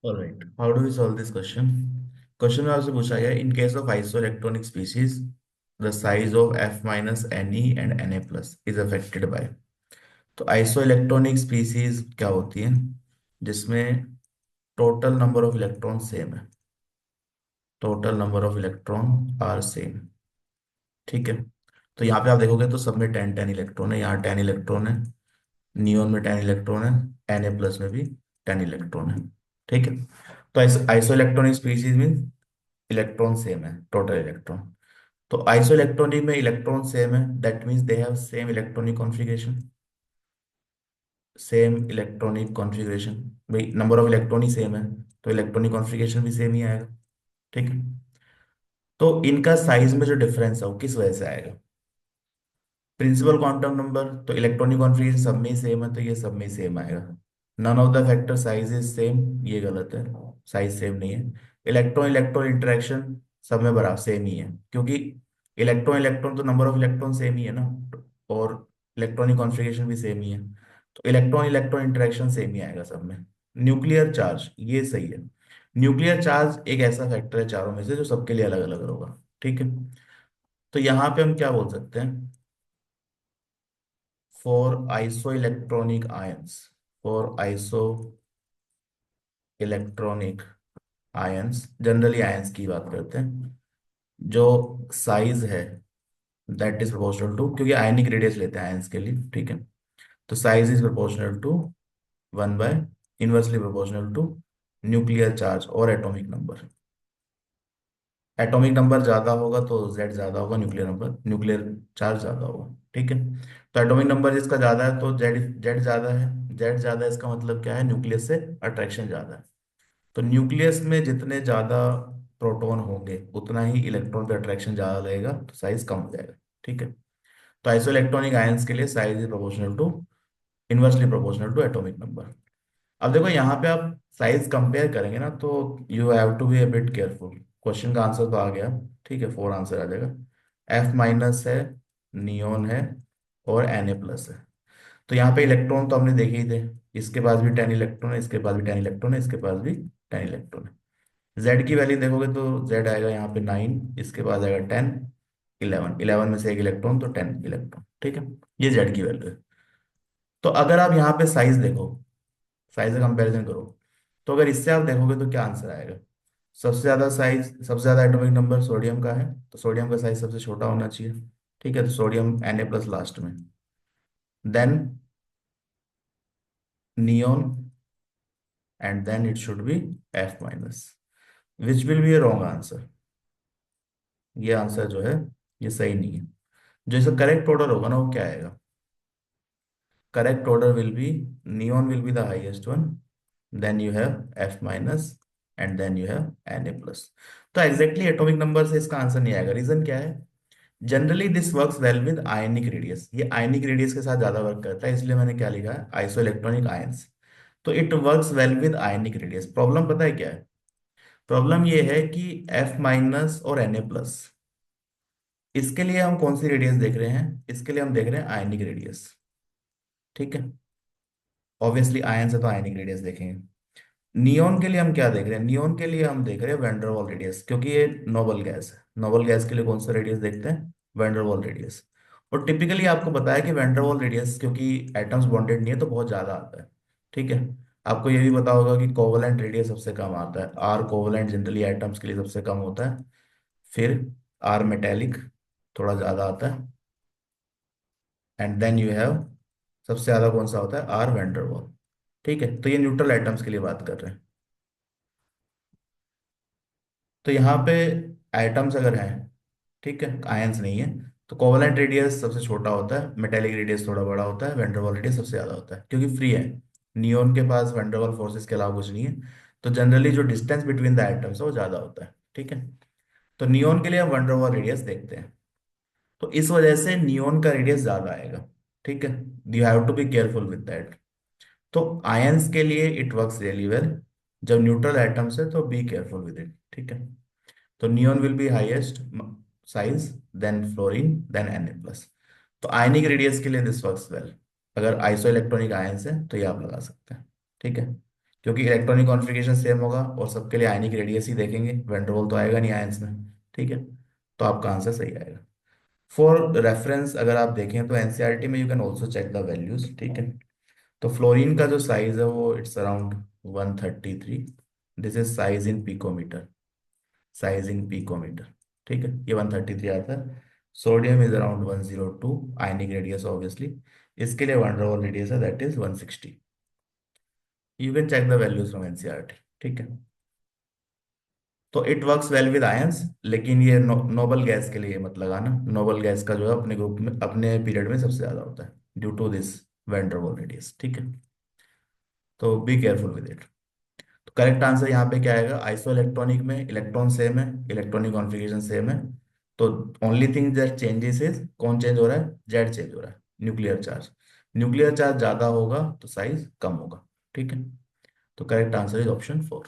Alright, how do we solve this question? Question में आपसे पूछा गया in case of isoelectronic species the size of F minus Ne and Na plus is affected by. तो isoelectronic species क्या होती है जिसमें total number of electron same है। Total number of electron are same. ठीक है। तो यहाँ पे आप देखोगे तो सब में 10 10 इलेक्ट्रॉन है, यहाँ 10 इलेक्ट्रॉन है, नियोन में 10 इलेक्ट्रॉन है, Na प्लस में भी 10 इलेक्ट्रॉन है। ठीक है। तो isoelectronic species mean electron same है, टोटल इलेक्ट्रॉन। तो आइसोइलेक्ट्रॉनिक में इलेक्ट्रॉन सेम है, that means they have same electronic configuration. Same electronic configuration, भाई नंबर ऑफ इलेक्ट्रॉन ही सेम है तो इलेक्ट्रॉनिक कॉन्फ़िगरेशन भी सेम ही आएगा। ठीक है। तो इनका साइज में जो डिफरेंस है वो किस वजह से आएगा? प्रिंसिपल क्वांटम नंबर, तो इलेक्ट्रॉनिक कॉन्फ़िगरेशन सब में ही सेम है तो ये सब में ही सेम आएगा। None of the factor size is same, ये गलत है, साइज सेम नहीं है। इलेक्ट्रॉन इलेक्ट्रॉन इंटरेक्शन सब में बराबर सेम ही है, क्योंकि इलेक्ट्रॉन इलेक्ट्रॉन तो नंबर ऑफ इलेक्ट्रॉन सेम ही है ना, और इलेक्ट्रॉनिक कॉन्फ़िगरेशन भी सेम ही है। तो इलेक्ट्रॉन इलेक्ट्रॉन इंटरेक्शन सेम ही आएगा सब में। न्यूक्लियर चार्ज, ये सही है। न्यूक्लियर चार्ज एक ऐसा फैक्टर है चारों में से जो सबके लिए अलग अलग होगा। ठीक है। तो यहाँ पे हम क्या बोल सकते हैं? For iso electronic ions, for iso electronic ions, generally ions की बात करते हैं, जो साइज है दैट इज प्रोपोर्शनल टू, क्योंकि आयनिक रेडियस लेते हैं आयंस के लिए। ठीक है। तो size is proportional to 1 by, inversely proportional to nuclear charge और एटॉमिक नंबर। एटॉमिक नंबर ज्यादा होगा तो जेड ज्यादा होगा, न्यूक्लियर चार्ज ज्यादा होगा। ठीक है। तो एटॉमिक नंबर जिसका ज्यादा है तो जेड जेड ज्यादा है। जेड ज्यादा है इसका मतलब क्या है? न्यूक्लियस से अट्रैक्शन ज्यादा है। तो न्यूक्लियस में जितने ज्यादा प्रोटॉन होंगे उतना ही इलेक्ट्रॉन पे अट्रैक्शन ज्यादा लगेगा, तो साइज कम हो जाएगा। ठीक है। तो आइसोइलेक्ट्रॉनिक आयंस के लिए size is proportional to, inversely proportional to atomic number. अब देखो यहाँ पे आप साइज कंपेयर करेंगे ना, तो you have to be a bit careful. Question का आंसर तो आ गया। ठीक है, फोर आंसर आ जाएगा। एफ माइनस है, नियोन है, और Na प्लस है। तो यहाँ पे इलेक्ट्रॉन तो हमने देखे ही थे, इसके पास भी 10 इलेक्ट्रॉन है, इसके पास भी 10 इलेक्ट्रॉन है, इसके पास भी 10 इलेक्ट्रॉन है। जेड की वैल्यू देखोगे तो जेड आएगा यहाँ पे 9, इसके पास आएगा 10, 11, 11 में से एक इलेक्ट्रॉन तो 10 इलेक्ट्रॉन। ठीक है। ये जेड की वैल्यू है। तो अगर आप यहाँ पे साइज देखो, साइज का कंपैरिजन करो, तो अगर इससे आप देखोगे तो क्या आंसर आएगा? सबसे ज्यादा साइज, सबसे ज्यादा एटॉमिक नंबर सोडियम का है, तो सोडियम का साइज सबसे छोटा होना चाहिए। ठीक है। तो सोडियम Na प्लस लास्ट में, then neon, and then it should be F minus, which will be a wrong answer. ये आंसर जो है ये सही नहीं है। जो इसका करेक्ट ऑर्डर होगा ना वो क्या आएगा? Correct order will be neon will be the highest one, then you have F minus, and then you have Na plus. तो एग्जैक्टली एटॉमिक नंबर से इसका आंसर नहीं आएगा। रीजन क्या है? Generally this works well with ionic radius, ये ionic radius के साथ ज्यादा वर्क करता है, इसलिए मैंने क्या लिखा है? Isoelectronic ions. तो it works well with ionic radius. Problem पता है क्या है? प्रॉब्लम ये है कि F माइनस और Na प्लस, इसके लिए हम कौन सी रेडियस देख रहे हैं? इसके लिए हम देख रहे हैं आयनिक रेडियस। ठीक है। ऑब्वियसली आयन से तो आयनिक रेडियस देखेंगे। नियोन के लिए हम क्या देख रहे हैं? नियोन के लिए हम देख रहे हैं वैंडरवाल रेडियस, क्योंकि ये नोबल गैस है। नोबल गैस के लिए कौन सा रेडियस देखते हैं? वैंडरवाल रेडियस। और टिपिकली आपको पता है कि वैंडरवाल रेडियस, क्योंकि एटम्स बॉन्डेड नहीं है तो बहुत ज्यादा आता है। ठीक है। आपको ये भी पता होगा कि कोवलेंट रेडियस सबसे कम आता है, आर कोवलेंट जनरली एटम्स के लिए सबसे कम होता है। फिर आर मेटेलिक थोड़ा ज्यादा आता है, एंड देन यू हैव सबसे ज्यादा कौन सा होता है? आर वैंडरवाल। ठीक है। तो ये न्यूट्रल एटम्स के लिए बात कर रहे हैं। तो यहाँ पे एटम्स अगर हैं, ठीक है, आयंस नहीं है, तो कोवलेंट रेडियस सबसे छोटा होता है, मेटेलिक रेडियस थोड़ा बड़ा होता है, वैंडरवाल रेडियस सबसे ज्यादा होता है, क्योंकि फ्री है। नियोन के पास वैंडरवाल फोर्सेस के अलावा कुछ नहीं है, तो जनरली जो डिस्टेंस बिटवीन द एटम्स है वो ज्यादा होता है। ठीक है। तो नियोन के लिए हम वैंडरवाल रेडियस देखते हैं, तो इस वजह से नियोन का रेडियस ज्यादा आएगा। ठीक है। You have to be careful with that. तो आयंस के लिए इट वर्क्स रियली वेल। जब न्यूट्रल एटम्स है तो बी केयरफुल विद इट। ठीक है। तो neon will be highest size, then fluorine, then Na plus. तो आयनिक रेडियस के लिए दिस वर्क्स वेल। अगर आइसो इलेक्ट्रॉनिक आयंस है तो ये आप लगा सकते हैं। ठीक है। क्योंकि इलेक्ट्रॉनिक कॉन्फ़िगरेशन सेम होगा और सबके लिए आयनिक रेडियस ही देखेंगे, वैन तो आएगा नहीं आयंस में। ठीक है, तो आपका आंसर सही आएगा। फॉर रेफरेंस अगर आप देखें तो एनसीईआरटी में you can also check the values. ठीक है, तो फ्लोरीन का जो साइज है वो it's around 133। This is size in picometer, size in picometer. ठीक है, ये 133 आता है। Sodium is around 102, ionic radius obviously. इसके लिए वन डबल रेडियस है, that is 160। You can check the values from NCERT. ठीक है, तो it works well with ions, लेकिन ये नोबल गैस के लिए मत लगाना। नोबल गैस का जो है अपने ग्रुप में, अपने पीरियड में सबसे ज्यादा होता है due to this van der वाल रेडियस। ठीक है, तो बी केयरफुल विद इट। तो करेक्ट आंसर यहाँ पे क्या आएगा, आइसो इलेक्ट्रॉनिक में इलेक्ट्रॉन सेम है, इलेक्ट्रॉनिक कॉन्फ़िगरेशन सेम है, तो only thing that changes is कौन चेंज हो रहा है, जेड चेंज हो रहा है, न्यूक्लियर चार्ज। न्यूक्लियर चार्ज ज्यादा होगा तो साइज कम होगा। ठीक है, तो करेक्ट आंसर इज ऑप्शन 4।